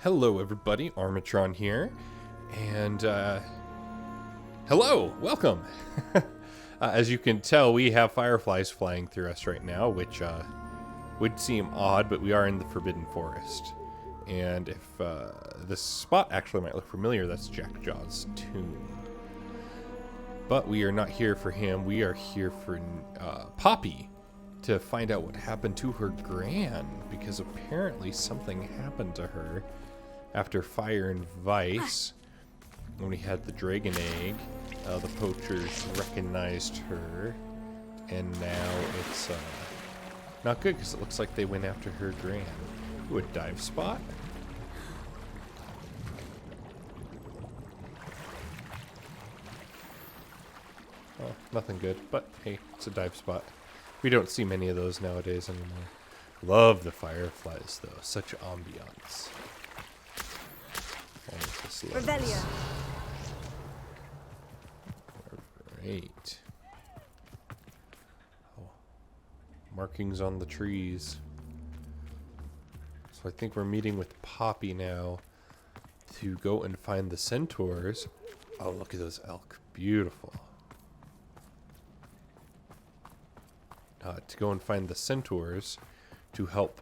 Hello everybody, Armatron here, and hello, welcome! As you can tell, we have fireflies flying through us right now, which would seem odd, but we are in the Forbidden Forest. And if this spot actually might look familiar, that's Jackjaw's tomb. But we are not here for him, we are here for Poppy, to find out what happened to her gran, because apparently something happened to her after Fire and Vice. When we had the dragon egg, the poachers recognized her, and now it's not good because it looks like they went after her gran. Ooh, a dive spot? Oh, nothing good, but hey, it's a dive spot. We don't see many of those nowadays anymore. Love the fireflies, though. Such ambiance. Revelia. Great. Oh, markings on the trees. So I think we're meeting with Poppy now to go and find the centaurs. Oh, look at those elk. Beautiful. To go and find the centaurs to help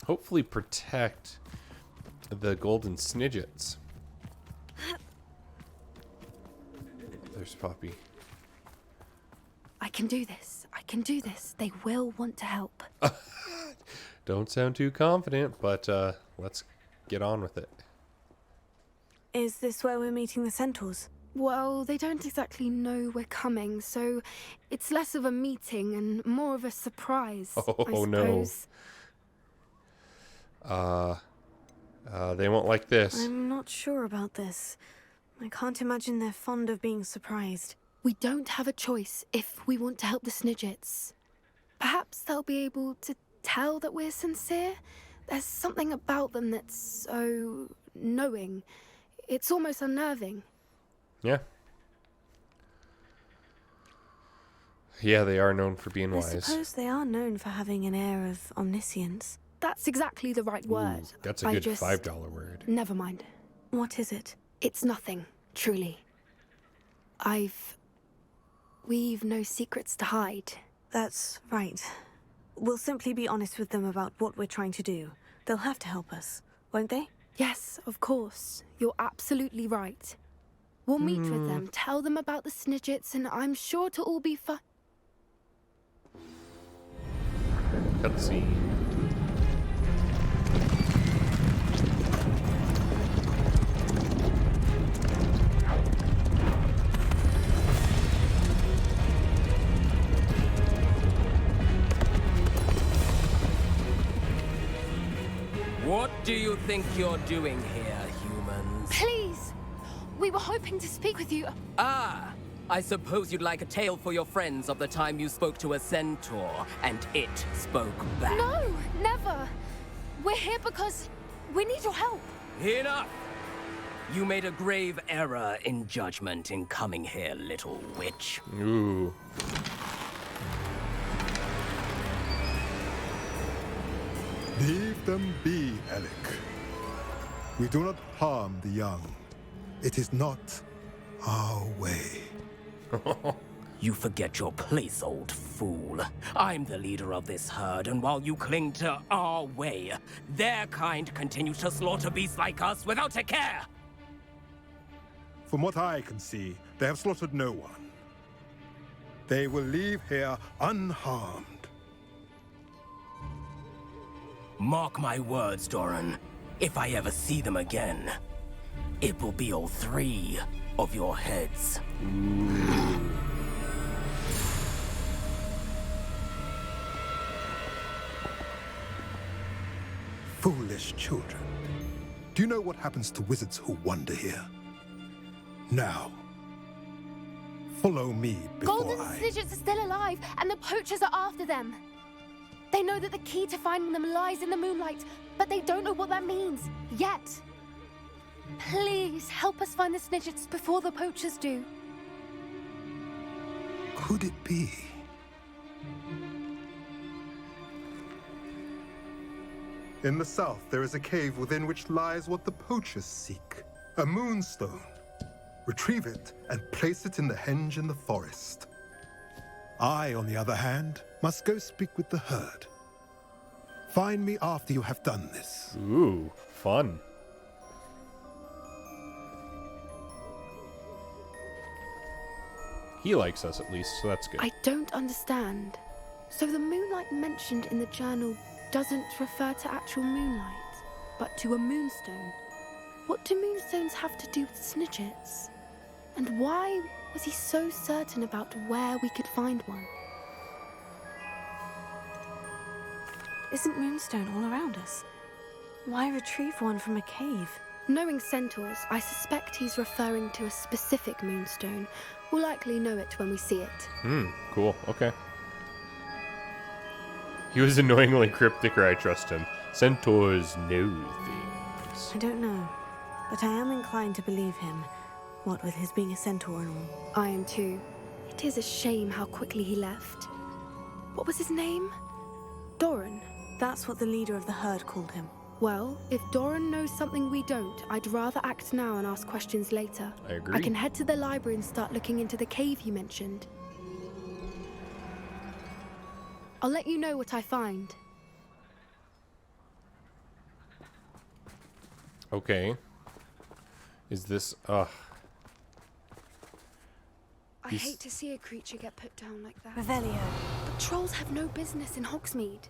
hopefully protect the golden snidgets. There's Poppy. I can do this. I can do this. They will want to help. Don't sound too confident, but let's get on with it. Is this where we're meeting the centaurs? Well, they don't exactly know we're coming, so it's less of a meeting and more of a surprise, I suppose. No. They won't like this. I'm not sure about this. I can't imagine they're fond of being surprised. We don't have a choice if we want to help the Snidgets. Perhaps they'll be able to tell that we're sincere. There's something about them that's so knowing. It's almost unnerving. Yeah. Yeah, they are known for being I wise. suppose they are known for having an air of omniscience. That's exactly the right word. Ooh, that's a good $5 word. Never mind. What is it? It's nothing, truly. We've no secrets to hide. That's right. We'll simply be honest with them about what we're trying to do. They'll have to help us, won't they? Yes, of course. You're absolutely right. We'll meet with them, tell them about the Snidgets, and I'm sure to all be fine. Cutscene. What do you think you're doing here, humans? Please! We were hoping to speak with you. Ah! I suppose you'd like a tale for your friends of the time you spoke to a centaur, and it spoke back. No, never. We're here because we need your help. Enough! You made a grave error in judgment in coming here, little witch. Ooh. Leave them be, Alec. We do not harm the young. It is not our way. You forget your place, old fool. I'm the leader of this herd, and while you cling to our way, their kind continues to slaughter beasts like us without a care. From what I can see, they have slaughtered no one. They will leave here unharmed. Mark my words, Doran. If I ever see them again, it will be all 3 of your heads. Foolish children. Do you know what happens to wizards who wander here? Now, follow me before Golden Snidgets are still alive, and the poachers are after them. They know that the key to finding them lies in the moonlight, but they don't know what that means, yet. Please, help us find the Snidgets before the poachers do. Could it be? In the south, there is a cave within which lies what the poachers seek. A moonstone. Retrieve it and place it in the henge in the forest. I, on the other hand, must go speak with the herd. Find me after you have done this. Ooh, fun. He likes us at least, so that's good. I don't understand. So the moonlight mentioned in the journal doesn't refer to actual moonlight, but to a moonstone. What do moonstones have to do with Snidgets? And why was he so certain about where we could find one? Isn't moonstone all around us? Why retrieve one from a cave? Knowing centaurs, I suspect he's referring to a specific moonstone. We'll likely know it when we see it. Cool, okay. He was annoyingly cryptic, or I trust him. Centaurs know things. I don't know, but I am inclined to believe him, what with his being a centaur and all. I am too. It is a shame how quickly he left. What was his name? Doran. That's what the leader of the herd called him. Well, if Doran knows something we don't, I'd rather act now and ask questions later. I agree. I can head to the library and start looking into the cave you mentioned. I'll let you know what I find. Okay. Is this, I hate to see a creature get put down like that. Revelio. But trolls have no business in Hogsmeade.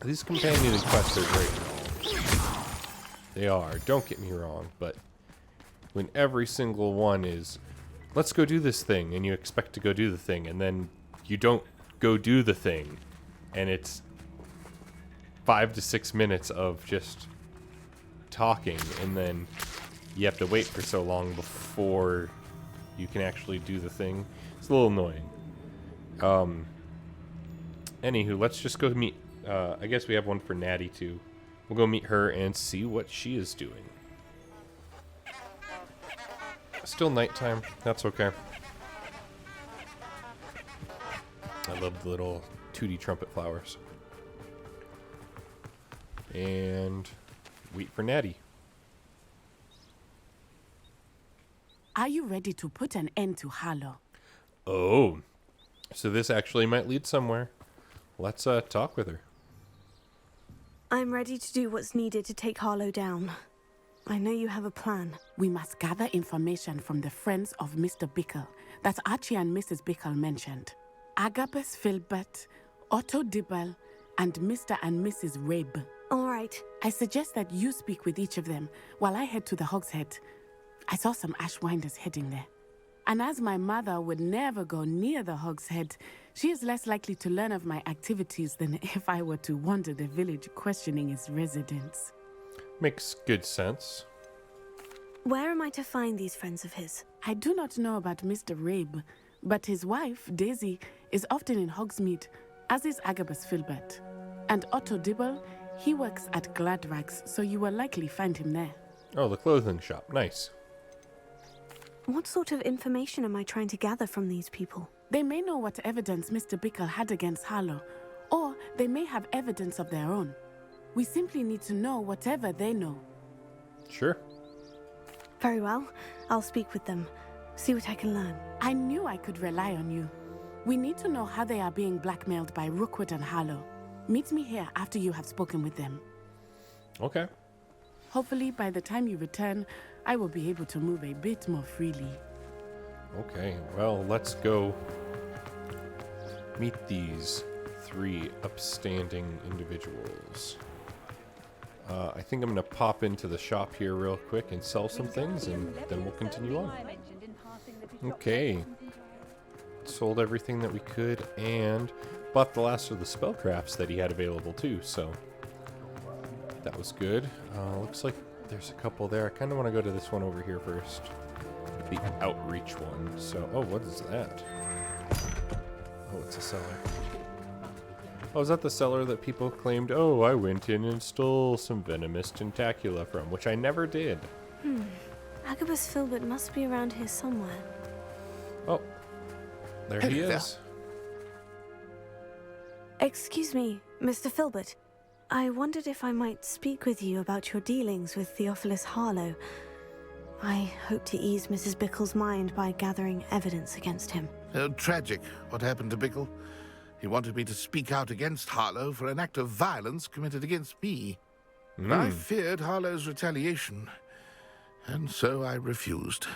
These companion quests are great. They are, don't get me wrong, but when every single one is, let's go do this thing, and you expect to go do the thing, and then you don't go do the thing, and it's 5 to 6 minutes of just talking, and then you have to wait for so long before you can actually do the thing. It's a little annoying. Anywho, let's just go meet, I guess we have one for Natty too. We'll go meet her and see what she is doing. Still nighttime. That's okay. I love the little 2D trumpet flowers. And wait for Natty. Are you ready to put an end to Harlow? Oh, so this actually might lead somewhere. Let's talk with her. I'm ready to do what's needed to take Harlow down. I know you have a plan. We must gather information from the friends of Mr. Bickle that Archie and Mrs. Bickle mentioned. Agabus Filbert, Otto Dibble, and Mr. and Mrs. Rabe. All right. I suggest that you speak with each of them while I head to the Hogshead. I saw some Ashwinders heading there. And as my mother would never go near the Hogshead, she is less likely to learn of my activities than if I were to wander the village questioning its residents. Makes good sense. Where am I to find these friends of his? I do not know about Mr. Rabe, but his wife, Daisy, is often in Hogsmeade, as is Agabus Filbert. And Otto Dibble, he works at Gladrags, so you will likely find him there. Oh, the clothing shop. Nice. What sort of information am I trying to gather from these people? They may know what evidence Mr. Bickle had against Harlow, or they may have evidence of their own. We simply need to know whatever they know. Sure. Very well. I'll speak with them. See what I can learn. I knew I could rely on you. We need to know how they are being blackmailed by Rookwood and Harlow. Meet me here after you have spoken with them. Okay. Hopefully, by the time you return, I will be able to move a bit more freely. Okay, well, let's go meet these 3 upstanding individuals. I think I'm going to pop into the shop here real quick and sell some things, and then we'll continue on. Okay. Sold everything that we could, and bought the last of the spellcrafts that he had available too, so that was good. Looks like there's a couple there. I kind of want to go to this one over here first. The outreach one. So, oh, what is that? Oh, it's a cellar. Oh, is that the cellar that people claimed, oh, I went in and stole some venomous tentacula from, which I never did. Agabus Filbert must be around here somewhere. Oh, there he Hello there. is. Excuse me, Mr. Filbert. I wondered if I might speak with you about your dealings with Theophilus Harlow. I hope to ease Mrs. Bickles' mind by gathering evidence against him. Tragic, what happened to Bickle. He wanted me to speak out against Harlow for an act of violence committed against me. I feared Harlow's retaliation, and so I refused.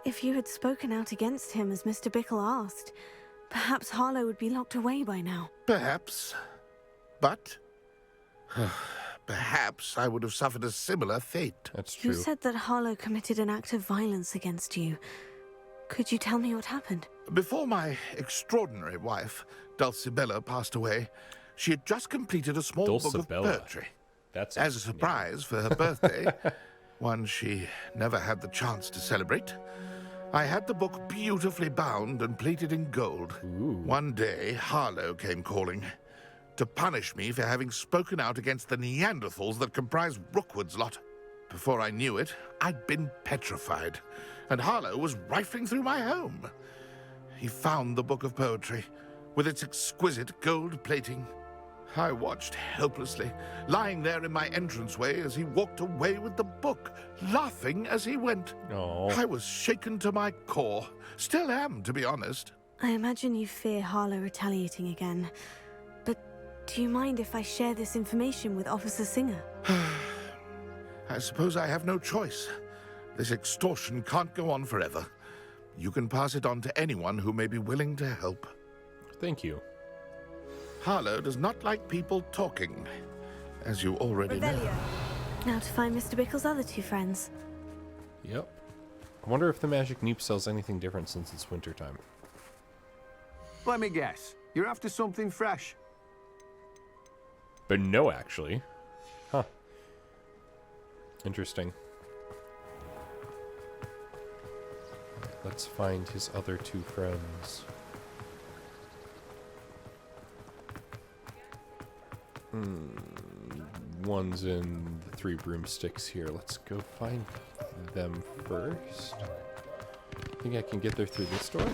If you had spoken out against him as Mr. Bickle asked, perhaps Harlow would be locked away by now. Perhaps. But perhaps I would have suffered a similar fate. That's true. You said that Harlow committed an act of violence against you. Could you tell me what happened? Before my extraordinary wife, Dulcibella, passed away, she had just completed a small book of Dulcibella. poetry. That's As a surprise for her birthday, one she never had the chance to celebrate, I had the book beautifully bound and plated in gold. One day, Harlow came calling to punish me for having spoken out against the Neanderthals that comprise Rookwood's lot. Before I knew it, I'd been petrified, and Harlow was rifling through my home. He found the book of poetry, with its exquisite gold plating. I watched helplessly, lying there in my entranceway as he walked away with the book, laughing as he went. Oh. I was shaken to my core. Still am, to be honest. I imagine you fear Harlow retaliating again. But do you mind if I share this information with Officer Singer? I suppose I have no choice. This extortion can't go on forever. You can pass it on to anyone who may be willing to help. Thank you. Harlow does not like people talking, as you already know. Now to find Mr. Bickle's other two friends. Yep. I wonder if the magic neep sells anything different since it's wintertime. Let me guess. You're after something fresh. But no, actually. Huh. Interesting. Let's find his other two friends. One's in the Three Broomsticks here. Let's go find them first. Think I can get there through this door?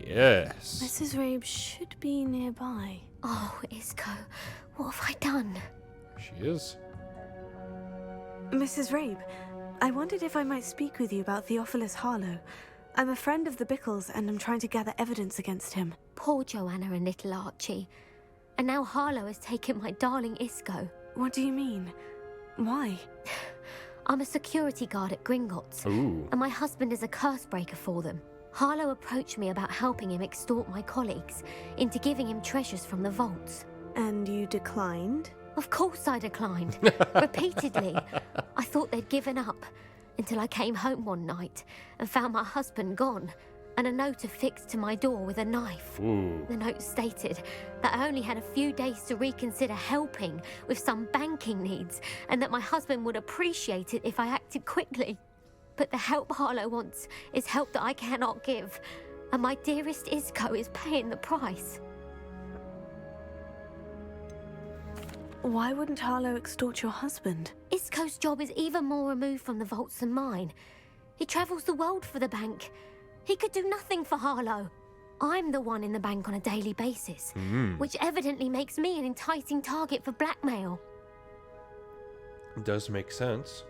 Yes. Mrs. Rabe should be nearby. Oh, Isco, what have I done? She is. Mrs. Rabe, I wondered if I might speak with you about Theophilus Harlow. I'm a friend of the Bickles and I'm trying to gather evidence against him. Poor Joanna and little Archie. And now Harlow has taken my darling Isco. What do you mean? Why? I'm a security guard at Gringotts, Ooh. and my husband is a curse breaker for them. Harlow approached me about helping him extort my colleagues into giving him treasures from the vaults. And you declined? Of course I declined, repeatedly. I thought they'd given up, until I came home one night and found my husband gone, and a note affixed to my door with a knife. Ooh. The note stated that I only had a few days to reconsider helping with some banking needs, and that my husband would appreciate it if I acted quickly. But the help Harlow wants is help that I cannot give, and my dearest Isco is paying the price. Why wouldn't Harlow extort your husband? Isco's job is even more removed from the vaults than mine. He travels the world for the bank. He could do nothing for Harlow. I'm the one in the bank on a daily basis, which evidently makes me an enticing target for blackmail. Does make sense.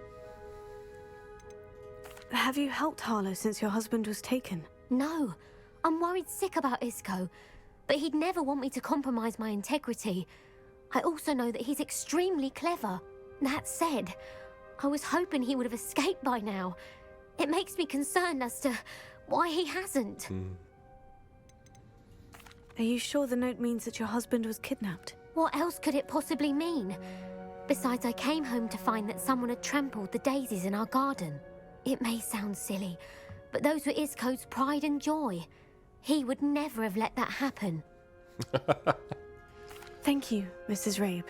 Have you helped Harlow since your husband was taken? No, I'm worried sick about Isco, but he'd never want me to compromise my integrity. I also know that he's extremely clever. That said, I was hoping he would have escaped by now. It makes me concerned as to why he hasn't. Are you sure the note means that your husband was kidnapped? What else could it possibly mean? Besides, I came home to find that someone had trampled the daisies in our garden. It may sound silly, but those were Isco's pride and joy. He would never have let that happen. Thank you, Mrs. Rabe.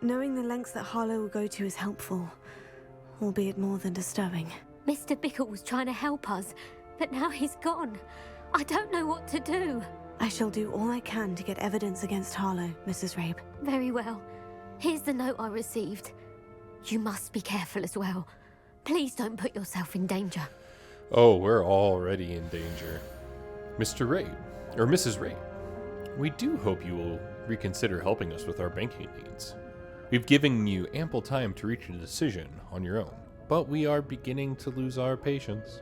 Knowing the lengths that Harlow will go to is helpful, albeit more than disturbing. Mr. Bickle was trying to help us, but now he's gone. I don't know what to do. I shall do all I can to get evidence against Harlow, Mrs. Rabe. Very well. Here's the note I received. You must be careful as well. Please don't put yourself in danger. Oh, we're already in danger. Mr. Ray, or Mrs. Ray, we do hope you will reconsider helping us with our banking needs. We've given you ample time to reach a decision on your own, but we are beginning to lose our patience.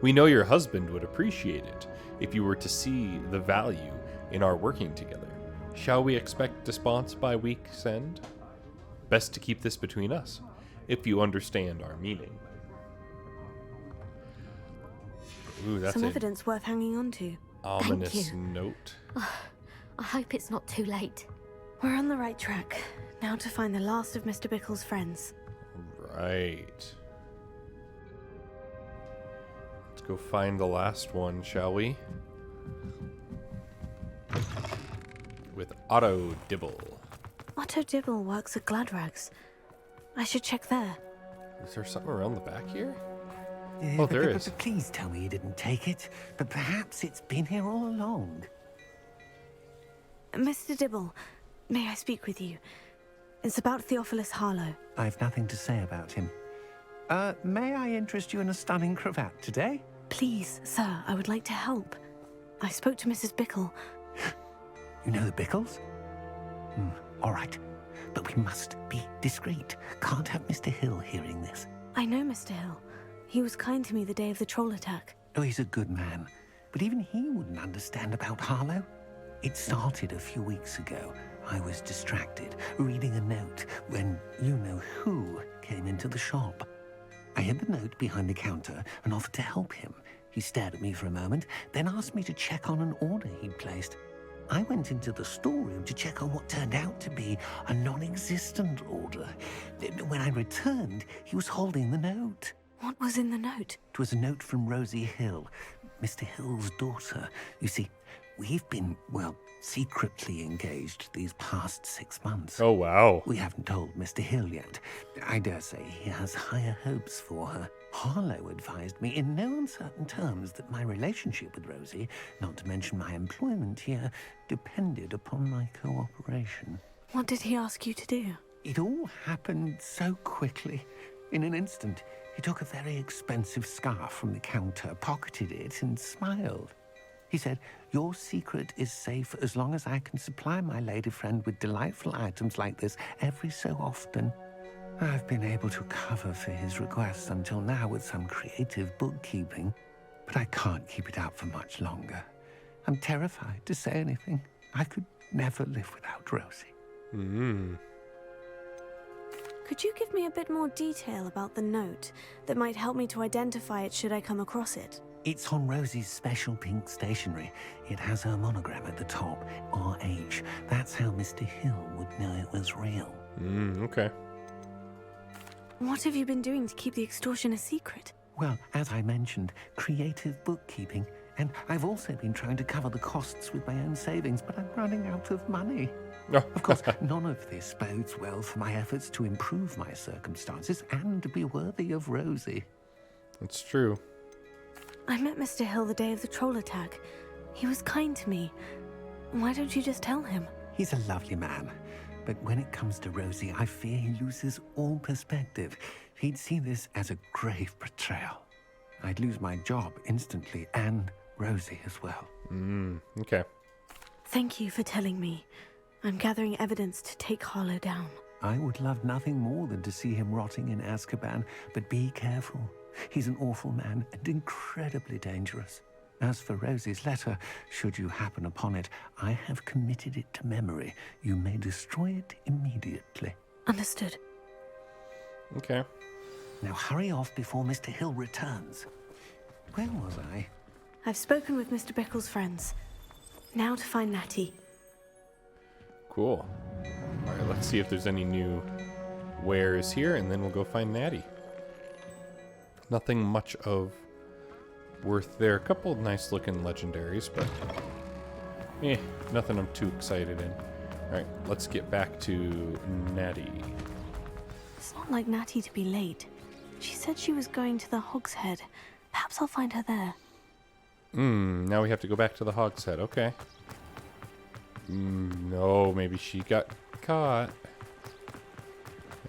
We know your husband would appreciate it if you were to see the value in our working together. Shall we expect response by week's end? Best to keep this between us, if you understand our meaning. Ooh, that's Some an evidence worth hanging on to. ominous you. note. I hope it's not too late. We're on the right track. Now to find the last of Mr. Bickles' friends. Right. Let's go find the last one, shall we? With Otto Dibble. Otto Dibble works at Gladrags. I should check there. Is there something around the back here? Oh, there is. But please tell me you didn't take it. But perhaps it's been here all along. Mr. Dibble, may I speak with you? It's about Theophilus Harlow. I've nothing to say about him. May I interest you in a stunning cravat today? Please, sir, I would like to help. I spoke to Mrs. Bickle. You know the Bickles? All right. But we must be discreet. Can't have Mr. Hill hearing this. I know Mr. Hill. He was kind to me the day of the troll attack. Oh, he's a good man. But even he wouldn't understand about Harlow. It started a few weeks ago. I was distracted, reading a note, when you-know-who came into the shop. I hid the note behind the counter and offered to help him. He stared at me for a moment, then asked me to check on an order he'd placed. I went into the storeroom to check on what turned out to be a non-existent order. When I returned, he was holding the note. What was in the note? It was a note from Rosie Hill, Mr. Hill's daughter. You see, we've been, secretly engaged these past 6 months. Oh, wow. We haven't told Mr. Hill yet. I dare say he has higher hopes for her. Harlow advised me in no uncertain terms that my relationship with Rosie, not to mention my employment here, depended upon my cooperation. What did he ask you to do? It all happened so quickly. In an instant, he took a very expensive scarf from the counter, pocketed it, and smiled. He said, "Your secret is safe as long as I can supply my lady friend with delightful items like this every so often." I've been able to cover for his requests until now with some creative bookkeeping, but I can't keep it up for much longer. I'm terrified to say anything. I could never live without Rosie. Could you give me a bit more detail about the note that might help me to identify it should I come across it? It's on Rosie's special pink stationery. It has her monogram at the top, RH. That's how Mr. Hill would know it was real. Okay. What have you been doing to keep the extortion a secret? Well, as I mentioned, creative bookkeeping. And I've also been trying to cover the costs with my own savings, but I'm running out of money. Of course, none of this bodes well for my efforts to improve my circumstances and to be worthy of Rosie. It's true. I met Mr. Hill the day of the troll attack. He was kind to me. Why don't you just tell him? He's a lovely man. But when it comes to Rosie, I fear he loses all perspective. He'd see this as a grave betrayal. I'd lose my job instantly, and Rosie as well. Okay. Thank you for telling me. I'm gathering evidence to take Harlow down. I would love nothing more than to see him rotting in Azkaban, but be careful. He's an awful man and incredibly dangerous. As for Rosie's letter, should you happen upon it, I have committed it to memory. You may destroy it immediately. Understood. Okay. Now hurry off before Mr. Hill returns. Where was I? I've spoken with Mr. Bickles' friends. Now to find Natty. Cool. Alright, let's see if there's any new wares here, and then we'll go find Natty. Nothing much of worth there. A couple of nice looking legendaries, but nothing I'm too excited in. Alright, let's get back to Natty. It's not like Natty to be late. She said she was going to the Hogshead. Perhaps I'll find her there. Now we have to go back to the Hogshead. Okay. No, maybe she got caught.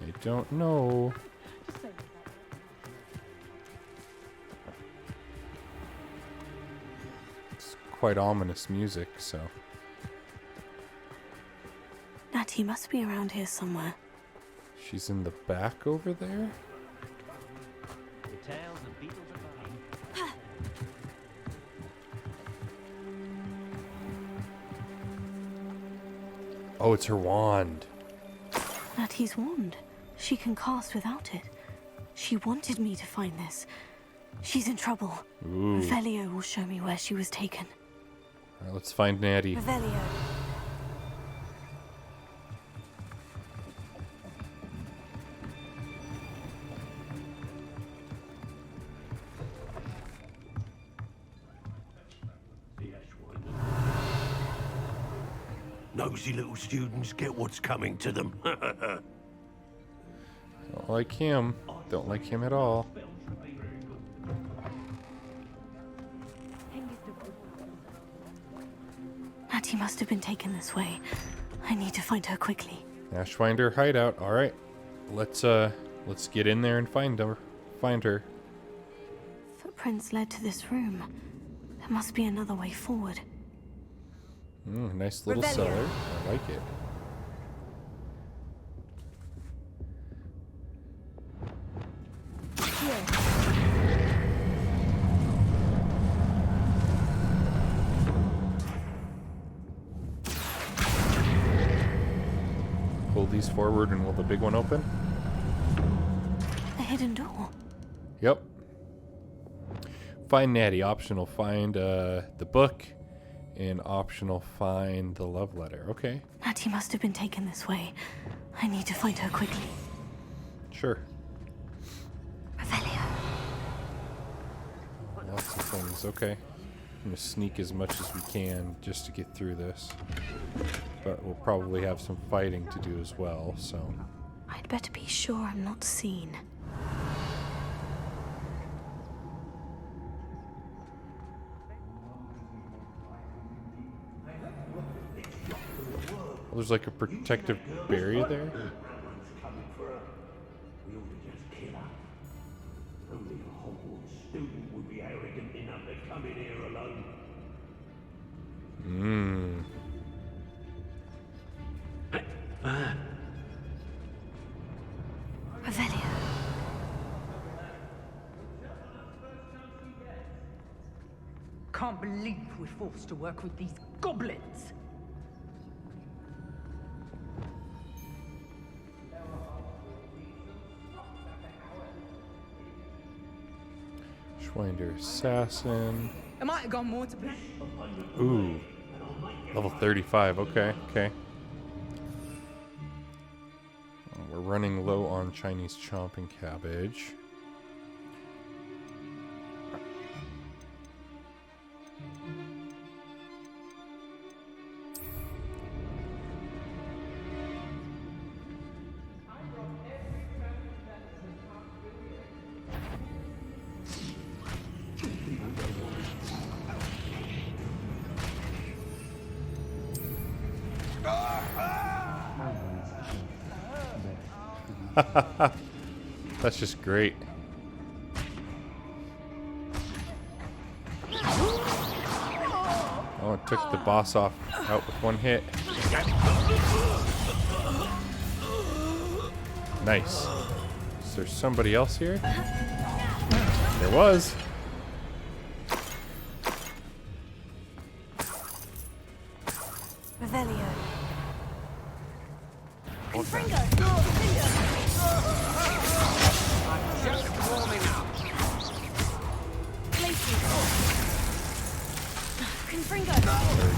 I don't know. quite ominous music, so. Natty must be around here somewhere. She's in the back over there? Oh, it's her wand. Natty's wand. She can cast without it. She wanted me to find this. She's in trouble. Ooh. Revelio will show me where she was taken. All right, let's find Natty. Revelio. Nosy little students get what's coming to them. Don't like him. Don't like him at all. Natty must have been taken this way. I need to find her quickly. Ashwinder hideout. All right, let's get in there and find her. Find her. Footprints led to this room. There must be another way forward. Nice little Revelio. cellar. I like it. Pull these forward and will the big one open? A hidden door. Yep. Find Natty. Optional. Find the book. And optional. Find the love letter. Okay. Natty must have been taken this way. I need to find her quickly. Sure. Revelio. Lots of things. Okay. I'm going to sneak as much as we can just to get through this. But we'll probably have some fighting to do as well, so. I'd better be sure I'm not seen. Oh, there's like a protective barrier there. Only a Hogwarts student would be arrogant enough to come in here alone. Revelio. Can't believe we're forced to work with these goblins. Schwinder Assassin. It might have gone more to plan. Ooh. Level 35. Okay, okay. We're running low on Chinese chomping cabbage. That's just great. Oh, it took the boss out with one hit. Nice. Is there somebody else here? There was. Revelio. There we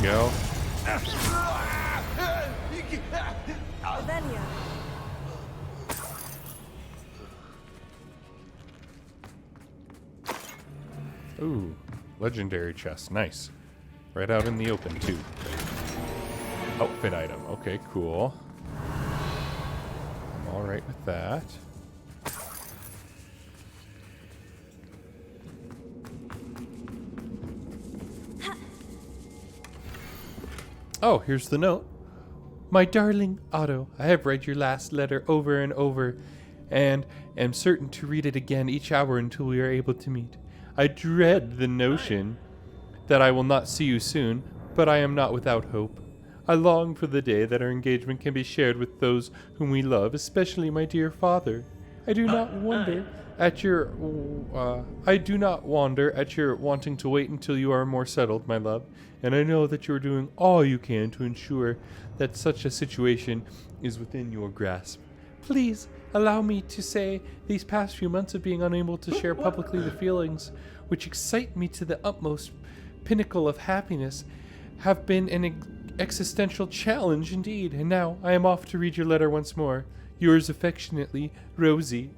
go. Revelio. Ooh, legendary chest. Nice. Right out in the open, too. Outfit item. Okay, cool. I'm alright with that. Oh, here's the note. My darling Otto, I have read your last letter over and over, and am certain to read it again each hour until we are able to meet. I dread the notion that I will not see you soon, but I am not without hope. I long for the day that our engagement can be shared with those whom we love, especially my dear father. I do not wonder at your wanting to wait until you are more settled, my love, and I know that you are doing all you can to ensure that such a situation is within your grasp. Please allow me to say these past few months of being unable to share publicly the feelings which excite me to the utmost pinnacle of happiness have been an existential challenge indeed, and now I am off to read your letter once more. Yours affectionately, Rosie.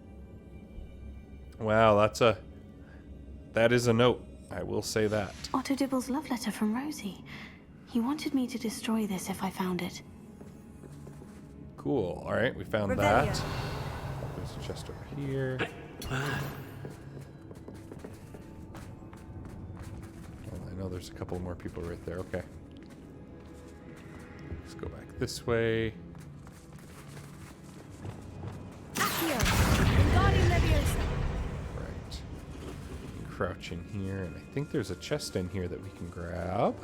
Wow, that is a note. I will say that. Otto Dibble's love letter from Rosie. He wanted me to destroy this if I found it. Cool. All right, we found Rebellion. that. There's a chest over here. Well, I know there's a couple more people right there. Okay. Let's go back this way. Right. Crouch in here, and I think there's a chest in here that we can grab.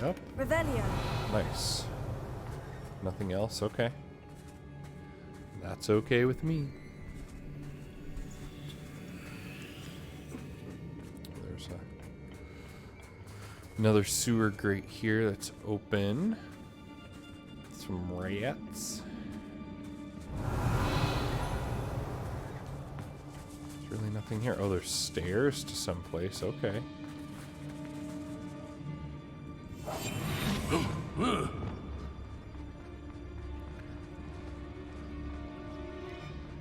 Yep. Revelio. Nice. Nothing else? Okay. That's okay with me. There's another sewer grate here that's open. Some rats. There's really nothing here. Oh, there's stairs to some place. Okay.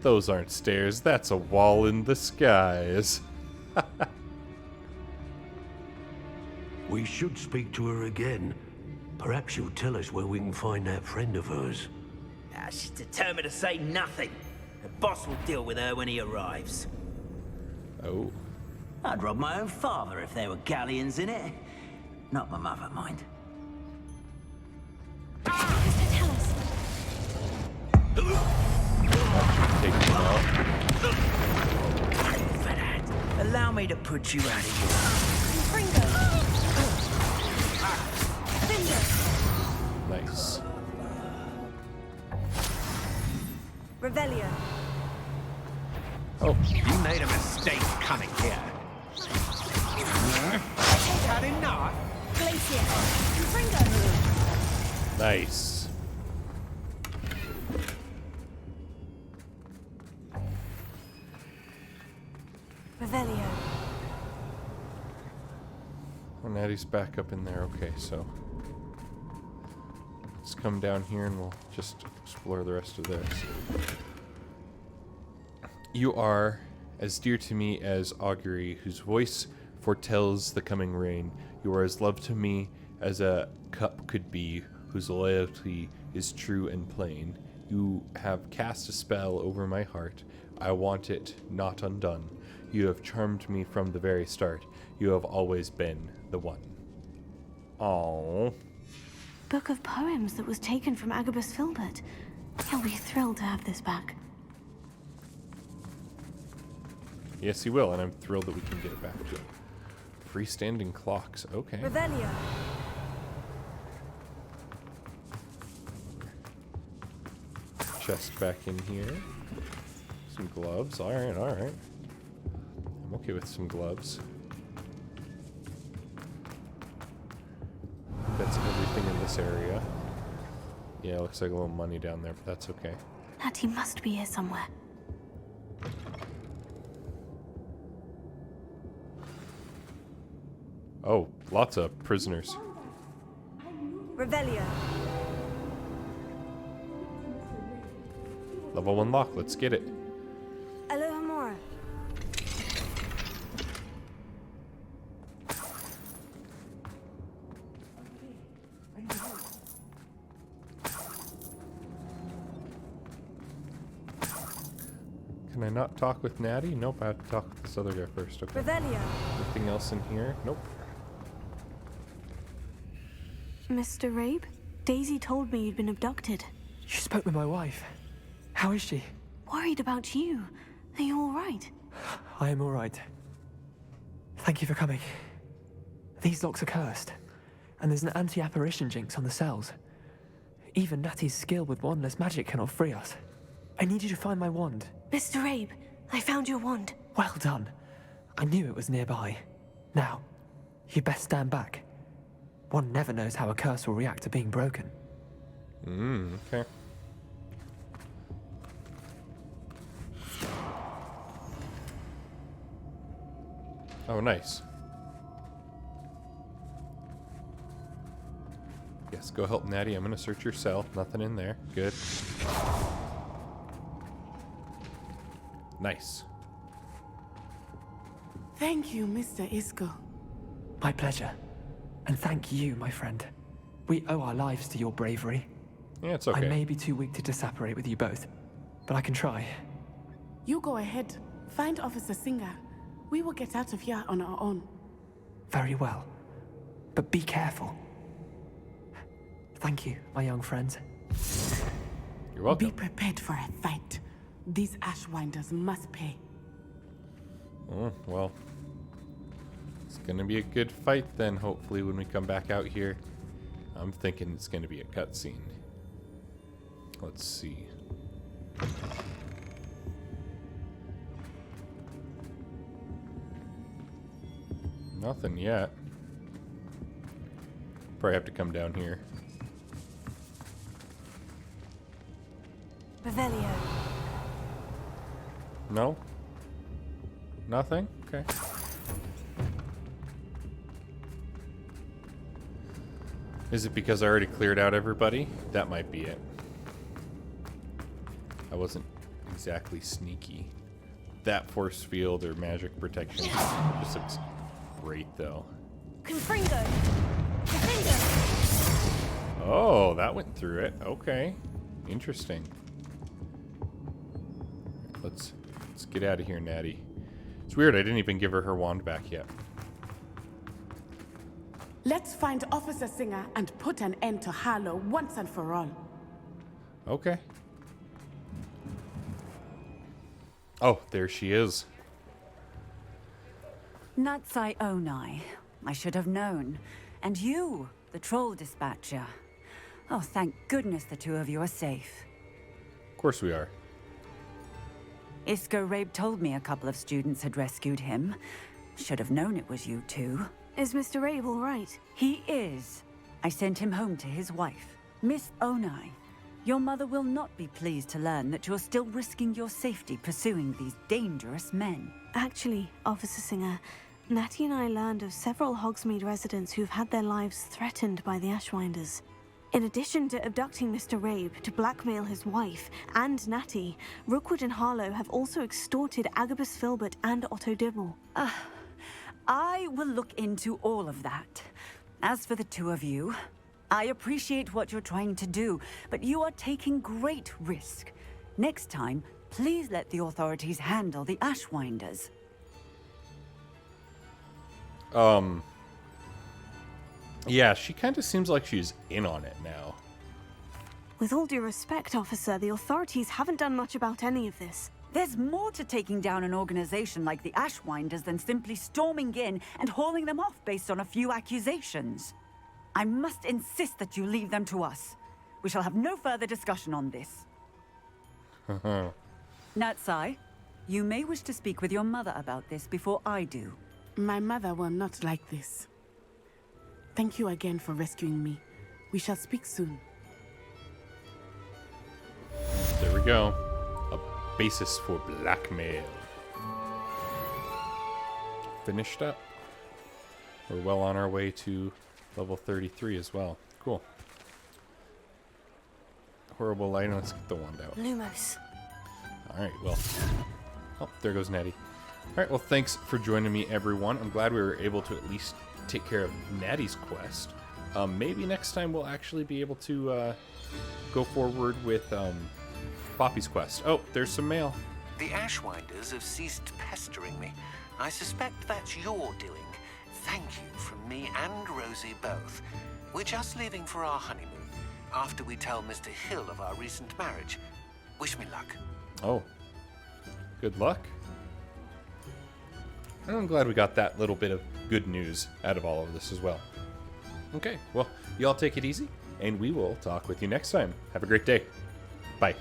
Those aren't stairs, that's a wall in the skies. We should speak to her again. Perhaps she'll tell us where we can find that friend of hers. She's determined to say nothing. The boss will deal with her when he arrives. Oh. I'd rob my own father if there were galleons in it. Not my mother, mind. Tell us. Take him out. Allow me to put you out of here. Nice. Revelio. Oh. You made a mistake coming here. Had enough? Nice. Revelio. Oh, Natty's back up in there. Okay, so let's come down here and we'll just explore the rest of this. You are as dear to me as augury, whose voice foretells the coming rain. You are as loved to me as a cup could be, whose loyalty is true and plain. You have cast a spell over my heart. I want it not undone. You have charmed me from the very start. You have always been the one. Aww. Book of poems that was taken from Agabus Filbert. He'll be thrilled to have this back. Yes, he will, and I'm thrilled that we can get it back. Freestanding clocks. Okay. Revelio. Chest back in here. Some gloves. Alright, alright. I'm okay with some gloves. That's everything in this area. Yeah, looks like a little money down there, but that's okay. Natty must be here somewhere. Oh, lots of prisoners. Revelio. Level 1 lock, let's get it. Alohomora. Can I not talk with Natty? Nope, I have to talk with this other guy first. Okay. Revelio. Anything else in here? Nope. Mr. Rabe? Daisy told me you'd been abducted. You spoke with my wife. How is she? Worried about you. Are you all right? I am all right. Thank you for coming. These locks are cursed, and there's an anti-apparition jinx on the cells. Even Natty's skill with wandless magic cannot free us. I need you to find my wand. Mr. Abe, I found your wand. Well done. I knew it was nearby. Now, you best stand back. One never knows how a curse will react to being broken. Okay. Oh, nice. Yes, go help Natty. I'm gonna search your cell. Nothing in there. Good. Nice. Thank you, Mr. Isco. My pleasure. And thank you, my friend. We owe our lives to your bravery. Yeah, it's okay. I may be too weak to disapparate with you both, but I can try. You go ahead. Find Officer Singer. We will get out of here on our own. Very well. But be careful. Thank you, my young friends. You're welcome. Be prepared for a fight. These Ashwinders must pay. Oh, well. It's gonna be a good fight then, hopefully, when we come back out here. I'm thinking it's gonna be a cutscene. Let's see. Nothing yet. Probably have to come down here. Revelio. No? Nothing? Okay. Is it because I already cleared out everybody? That might be it. I wasn't exactly sneaky. That force field or magic protection just looks great, though. Confringo. Confringo. Oh, that went through it. Okay. Interesting. Let's get out of here, Natty. It's weird, I didn't even give her her wand back yet. Let's find Officer Singer and put an end to Harlow once and for all. Okay. Oh, there she is. Natsai Onai. I should have known. And you, the troll dispatcher. Oh, thank goodness the two of you are safe. Of course we are. Isco Rabe told me a couple of students had rescued him. Should have known it was you two. Is Mr. Rabe all right? He is. I sent him home to his wife. Miss Onai, your mother will not be pleased to learn that you're still risking your safety pursuing these dangerous men. Actually, Officer Singer, Natty and I learned of several Hogsmeade residents who've had their lives threatened by the Ashwinders. In addition to abducting Mr. Rabe to blackmail his wife and Natty, Rookwood and Harlow have also extorted Agabus Filbert and Otto Dibble. I will look into all of that. As for the two of you, I appreciate what you're trying to do, but you are taking great risk. Next time, please let the authorities handle the Ashwinders. Yeah, she kind of seems like she's in on it now. With all due respect, officer, the authorities haven't done much about any of this. There's more to taking down an organization like the Ashwinders than simply storming in and hauling them off based on a few accusations. I must insist that you leave them to us. We shall have no further discussion on this. Natsai, you may wish to speak with your mother about this before I do. My mother will not like this. Thank you again for rescuing me. We shall speak soon. There we go. A basis for blackmail. Finished up. We're well on our way to level 33 as well. Cool. Horrible lighting. Let's get the wand out. Lumos. Alright, well. Oh, there goes Natty. Alright, well, thanks for joining me, everyone. I'm glad we were able to at least take care of Natty's quest. Maybe next time we'll actually be able to go forward with Poppy's quest. Oh, there's some mail. The Ashwinders have ceased pestering me. I suspect that's your doing. Thank you from me and Rosie both. We're just leaving for our honeymoon after we tell Mr. Hill of our recent marriage. Wish me luck. Oh. Good luck. And I'm glad we got that little bit of good news out of all of this as well. Okay, well, y'all take it easy, and we will talk with you next time. Have a great day. Bye.